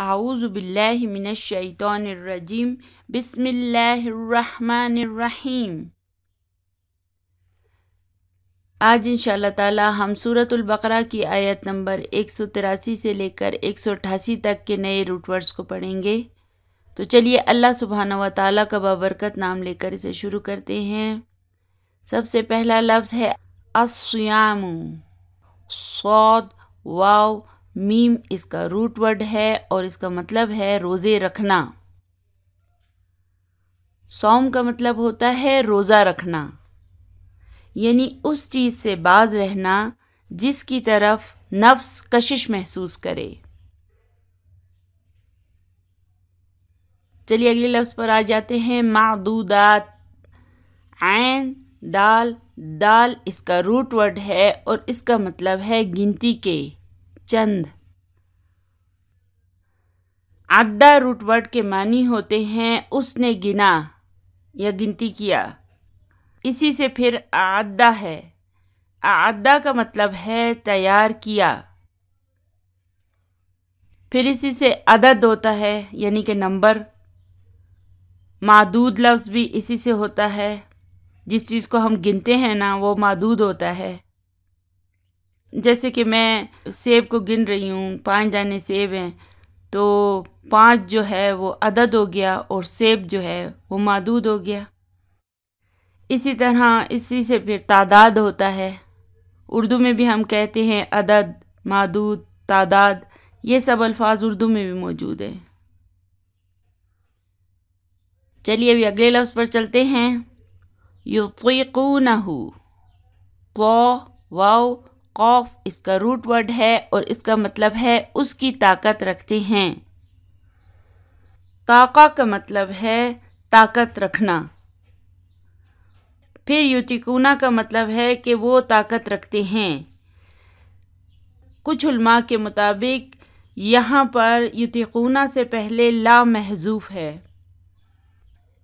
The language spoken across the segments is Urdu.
اعوذ باللہ من الشیطان الرجیم بسم اللہ الرحمن الرحیم۔ آج انشاءاللہ تعالی ہم سورۃ البقرہ کی آیت نمبر 183 سے لے کر 188 تک کے نئے روٹ ورڈز کو پڑھیں گے۔ تو چلیے اللہ سبحانہ و تعالیٰ کا بابرکت نام لے کر اسے شروع کرتے ہیں۔ سب سے پہلا لفظ ہے الصیام، صاد واو میم اس کا روٹ ورڈ ہے اور اس کا مطلب ہے روزے رکھنا۔ صوم کا مطلب ہوتا ہے روزہ رکھنا، یعنی اس چیز سے باز رہنا جس کی طرف نفس کشش محسوس کرے۔ چلیے اگلے لفظ پر آ جاتے ہیں، معدودات، عین دال دال اس کا روٹ ورڈ ہے اور اس کا مطلب ہے گنتی کے، چند۔ عدہ روٹ ورڈ کے معنی ہوتے ہیں اس نے گنا یا گنتی کیا، اسی سے پھر اعدہ ہے۔ اعدہ کا مطلب ہے تیار کیا، پھر اسی سے عدد ہوتا ہے یعنی کہ نمبر۔ معدود لفظ بھی اسی سے ہوتا ہے، جس چیز کو ہم گنتے ہیں نا وہ معدود ہوتا ہے۔ جیسے کہ میں سیب کو گن رہی ہوں، 5 دانے سیب ہیں تو 5 جو ہے وہ عدد ہو گیا اور سیب جو ہے وہ معدود ہو گیا۔ اسی طرح اسی سے پھر تعداد ہوتا ہے، اردو میں بھی ہم کہتے ہیں عدد، معدود، تعداد، یہ سب الفاظ اردو میں بھی موجود ہیں۔ چلیے ابھی اگلے لفظ پر چلتے ہیں، یطیقونہ، طا واو قاف اس کا روٹ ورڈ ہے اور اس کا مطلب ہے اس کی طاقت رکھتے ہیں۔ طاقہ کا مطلب ہے طاقت رکھنا، پھر یطیقونہ کا مطلب ہے کہ وہ طاقت رکھتے ہیں۔ کچھ علماء کے مطابق یہاں پر یطیقونہ سے پہلے لا محذوف ہے۔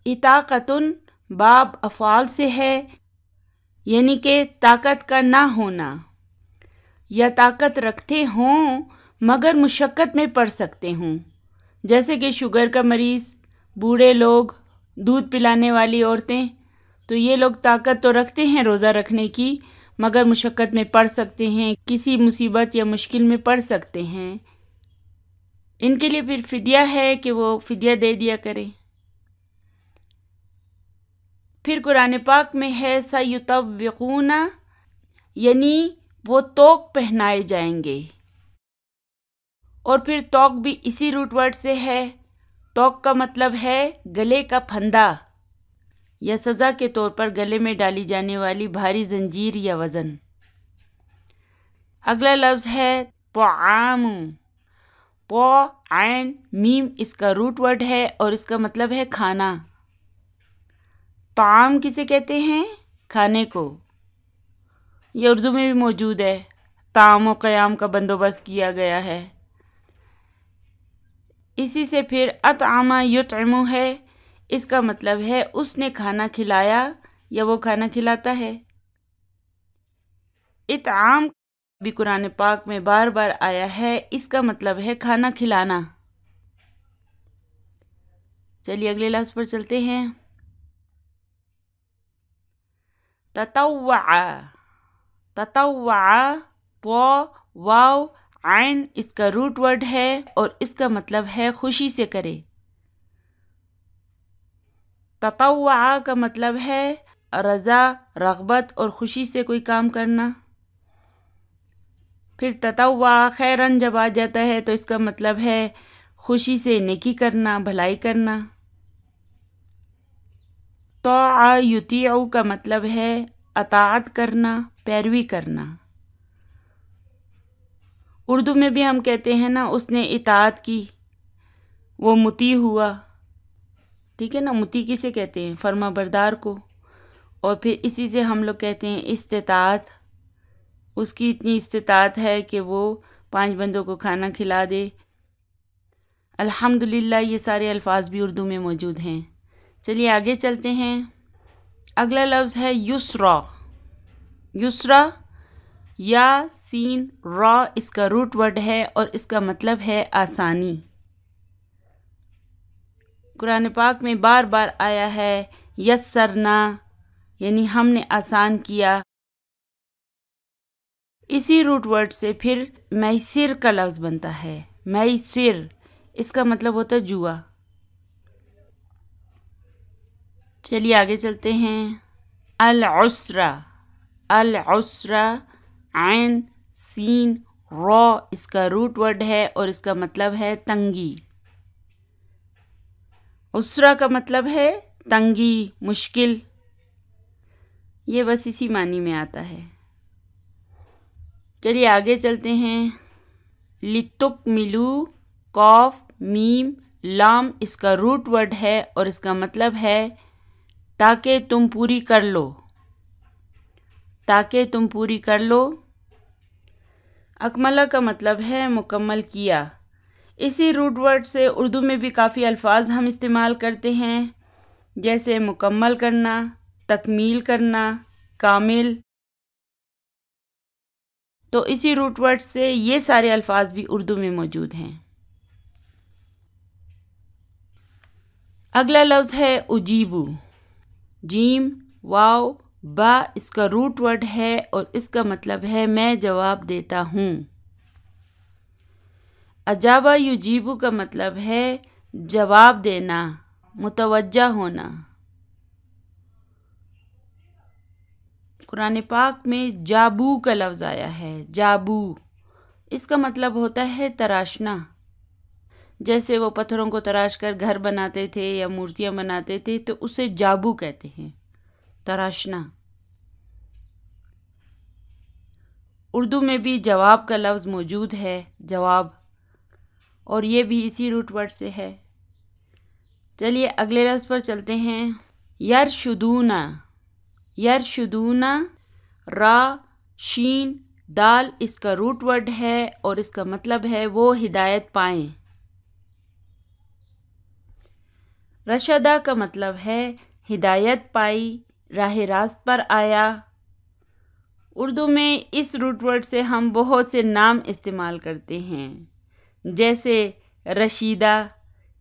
اطاقتن باب افعال سے ہے، یعنی کہ طاقت کا نہ ہونا، یا طاقت رکھتے ہوں مگر مشقت میں پڑ سکتے ہوں، جیسے کہ شوگر کا مریض، بوڑھے لوگ، دودھ پلانے والی عورتیں، تو یہ لوگ طاقت تو رکھتے ہیں روزہ رکھنے کی مگر مشقت میں پڑ سکتے ہیں، کسی مصیبت یا مشکل میں پڑ سکتے ہیں۔ ان کے لیے پھر فدیہ ہے کہ وہ فدیہ دے دیا کریں۔ پھر قرآن پاک میں ہے سیطوقون، یعنی وہ طوق پہنائے جائیں گے، اور پھر طوق بھی اسی روٹ ورڈ سے ہے۔ طوق کا مطلب ہے گلے کا پھندا یا سزا کے طور پر گلے میں ڈالی جانے والی بھاری زنجیر یا وزن۔ اگلا لفظ ہے طعام، طا عین میم اس کا روٹ ورڈ ہے اور اس کا مطلب ہے کھانا۔ طعام کسے کہتے ہیں؟ کھانے کو۔ یہ اردو میں بھی موجود ہے، طعام و قیام کا بندوبست کیا گیا ہے۔ اسی سے پھر اطعم یطعم ہے، اس کا مطلب ہے اس نے کھانا کھلایا یا وہ کھانا کھلاتا ہے۔ اطعام بھی قرآن پاک میں بار بار آیا ہے، اس کا مطلب ہے کھانا کھلانا۔ چلیے اگلے لفظ پر چلتے ہیں، تطوع، تطوع طا واو عین اس کا روٹ ورڈ ہے اور اس کا مطلب ہے خوشی سے کرے۔ تطوع کا مطلب ہے رضا، رغبت اور خوشی سے کوئی کام کرنا۔ پھر تطوع خیرن جب آ جاتا ہے تو اس کا مطلب ہے خوشی سے نیکی کرنا، بھلائی کرنا۔ طاع یطیع کا مطلب ہے اطاعت کرنا، پیروی کرنا۔ اردو میں بھی ہم کہتے ہیں نا اس نے اطاعت کی، وہ مطیع ہوا، ٹھیک ہے نا، مطیع کسے کہتے ہیں؟ فرما بردار کو۔ اور پھر اسی سے ہم لوگ کہتے ہیں استطاعت، اس کی اتنی استطاعت ہے کہ وہ 5 بندوں کو کھانا کھلا دے۔ الحمدللہ یہ سارے الفاظ بھی اردو میں موجود ہیں۔ چلیے آگے چلتے ہیں، اگلا لفظ ہے یسرا، یسرا یا سین را اس کا روٹ ورڈ ہے اور اس کا مطلب ہے آسانی۔ قرآن پاک میں بار بار آیا ہے یسرنا، یعنی ہم نے آسان کیا۔ اسی روٹ ورڈ سے پھر میسر کا لفظ بنتا ہے، میسر، اس کا مطلب ہوتا ہے جوا۔ چلیے آگے چلتے ہیں۔ العسرہ، العسرہ، عین سین را، اس کا روٹ ورڈ ہے اور اس کا مطلب ہے تنگی۔ عسرہ کا مطلب ہے تنگی، مشکل، یہ بس اسی معنی میں آتا ہے۔ چلیے آگے چلتے ہیں۔ لِتُکْمِلُوا، قاف میم لام، اس کا روٹ ورڈ ہے اور اس کا مطلب ہے تاکہ تم پوری کر لو، تاکہ تم پوری کر لو۔ اکملہ کا مطلب ہے مکمل کیا۔ اسی روٹ ورڈ سے اردو میں بھی کافی الفاظ ہم استعمال کرتے ہیں، جیسے مکمل کرنا، تکمیل کرنا، کامل۔ تو اسی روٹ ورڈ سے یہ سارے الفاظ بھی اردو میں موجود ہیں۔ اگلا لفظ ہے اجیبو، جیم واو با، اس کا روٹ ورڈ ہے اور اس کا مطلب ہے میں جواب دیتا ہوں۔ اجابہ یجیبو کا مطلب ہے جواب دینا، متوجہ ہونا۔ قرآن پاک میں جابو کا لفظ آیا ہے، جابو، اس کا مطلب ہوتا ہے تراشنا۔ جیسے وہ پتھروں کو تراش کر گھر بناتے تھے یا مورتیاں بناتے تھے تو اسے جابو کہتے ہیں، تراشنا۔ اردو میں بھی جواب کا لفظ موجود ہے، جواب، اور یہ بھی اسی روٹ ورڈ سے ہے۔ چلیے اگلے لفظ پر چلتے ہیں۔ یرشدونا، یرشدونا، را شین دال، اس کا روٹ ورڈ ہے اور اس کا مطلب ہے وہ ہدایت پائیں۔ رشدہ کا مطلب ہے ہدایت پائی، راہ راست پر آیا۔ اردو میں اس روٹ ورڈ سے ہم بہت سے نام استعمال کرتے ہیں، جیسے رشیدہ،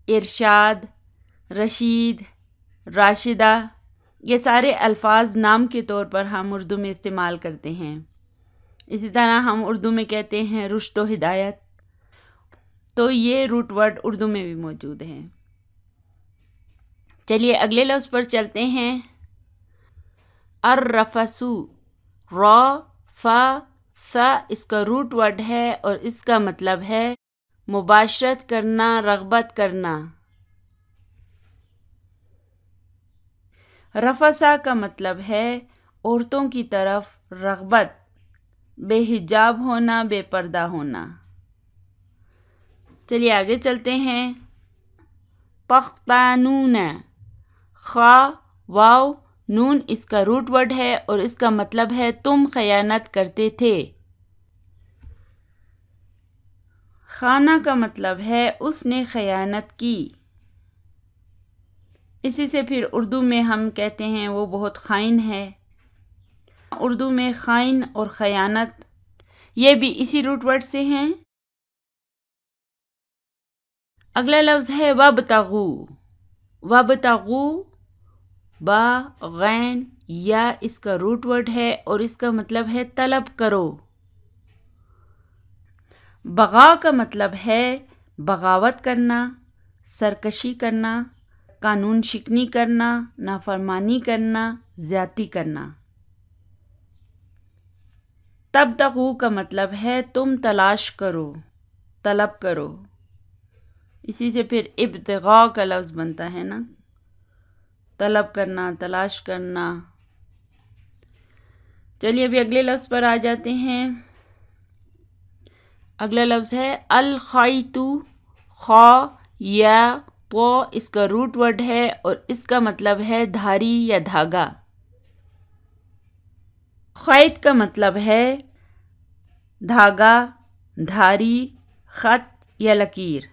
ارشاد، رشید، راشدہ، یہ سارے الفاظ نام کے طور پر ہم اردو میں استعمال کرتے ہیں۔ اسی طرح ہم اردو میں کہتے ہیں رشد و ہدایت، تو یہ روٹ ورڈ اردو میں بھی موجود ہیں۔ چلیے اگلے لفظ پر چلتے ہیں۔ الرفسو، را فا سا، اس کا روٹ ورڈ ہے اور اس کا مطلب ہے مباشرت کرنا، رغبت کرنا۔ رفسا کا مطلب ہے عورتوں کی طرف رغبت، بے حجاب ہونا، بے پردہ ہونا۔ چلیے آگے چلتے ہیں۔ پختانون، خا واو نون، اس کا روٹ ورڈ ہے اور اس کا مطلب ہے تم خیانت کرتے تھے۔ خانہ کا مطلب ہے اس نے خیانت کی۔ اسی سے پھر اردو میں ہم کہتے ہیں وہ بہت خائن ہے۔ اردو میں خائن اور خیانت یہ بھی اسی روٹ ورڈ سے ہیں۔ اگلا لفظ ہے وابتغو، وابتغو با غین یا، اس کا روٹ ورڈ ہے اور اس کا مطلب ہے طلب کرو۔ بغا کا مطلب ہے بغاوت کرنا، سرکشی کرنا، قانون شکنی کرنا، نافرمانی کرنا، زیادتی کرنا۔ تبتغوا کا مطلب ہے تم تلاش کرو، طلب کرو۔ اسی سے پھر ابتغاء کا لفظ بنتا ہے نا، طلب کرنا، تلاش کرنا۔ چلیے ابھی اگلے لفظ پر آ جاتے ہیں۔ اگلا لفظ ہے الخیط، خا یا پو، اس کا روٹ ورڈ ہے اور اس کا مطلب ہے دھاری یا دھاگا۔ خیط کا مطلب ہے دھاگا، دھاری، خط یا لکیر۔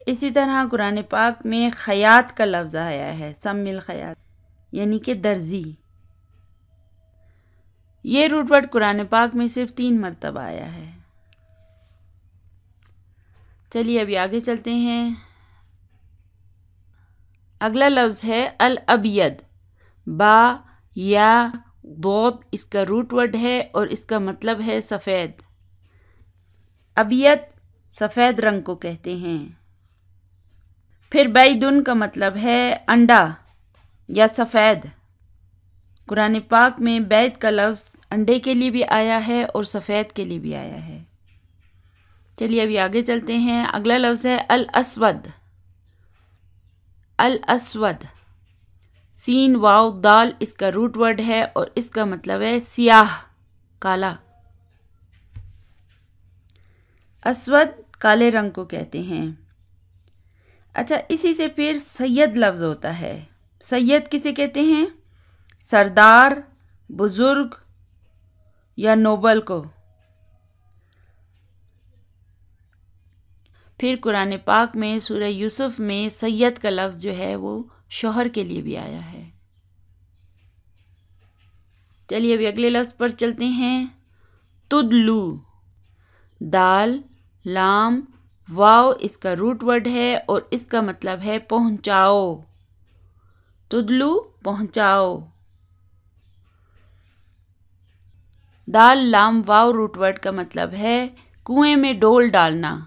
اسی طرح قرآن پاک میں خیاط کا لفظ آیا ہے، سم الخیاط، یعنی کہ درزی۔ یہ روٹ ورڈ قرآن پاک میں صرف 3 مرتبہ آیا ہے۔ چلیے ابھی آگے چلتے ہیں۔ اگلا لفظ ہے الابید، با یا ضاد اس کا روٹ ورڈ ہے اور اس کا مطلب ہے سفید۔ ابیت سفید رنگ کو کہتے ہیں۔ پھر بیدن کا مطلب ہے انڈا یا سفید۔ قرآن پاک میں بید کا لفظ انڈے کے لیے بھی آیا ہے اور سفید کے لیے بھی آیا ہے۔ چلیے ابھی آگے چلتے ہیں۔ اگلا لفظ ہے الاسود۔ الاسود سین واو دال اس کا روٹ ورڈ ہے اور اس کا مطلب ہے سیاہ، کالا۔ اسود کالے رنگ کو کہتے ہیں۔ اچھا، اسی سے پھر سید لفظ ہوتا ہے۔ سید کسے کہتے ہیں؟ سردار، بزرگ یا نوبل کو۔ پھر قرآن پاک میں سورہ یوسف میں سید کا لفظ جو ہے وہ شوہر کے لیے بھی آیا ہے۔ چلیے ابھی اگلے لفظ پر چلتے ہیں۔ تدلو، دال، لام، واو اس کا روٹ ورڈ ہے اور اس کا مطلب ہے پہنچاؤ۔ تدلو پہنچاؤ۔ دال لام واو روٹ ورڈ کا مطلب ہے کنویں میں ڈول ڈالنا۔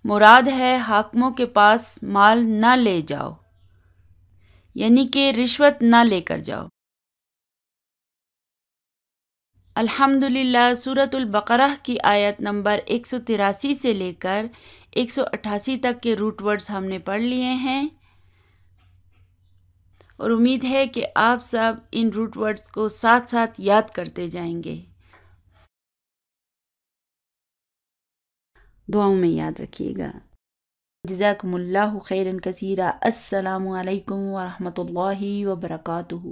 مراد ہے حاکموں کے پاس مال نہ لے جاؤ، یعنی کہ رشوت نہ لے کر جاؤ۔ الحمدللہ سورۃ البقرہ کی آیت نمبر 183 سے لے کر 188 تک کے روٹ ورڈز ہم نے پڑھ لیے ہیں، اور امید ہے کہ آپ سب ان روٹ ورڈز کو ساتھ ساتھ یاد کرتے جائیں گے۔ دعاؤں میں یاد رکھیے گا۔ جزاکم اللہ خیرا کثیرا۔ السلام علیکم ورحمۃ اللہ وبرکاتہ۔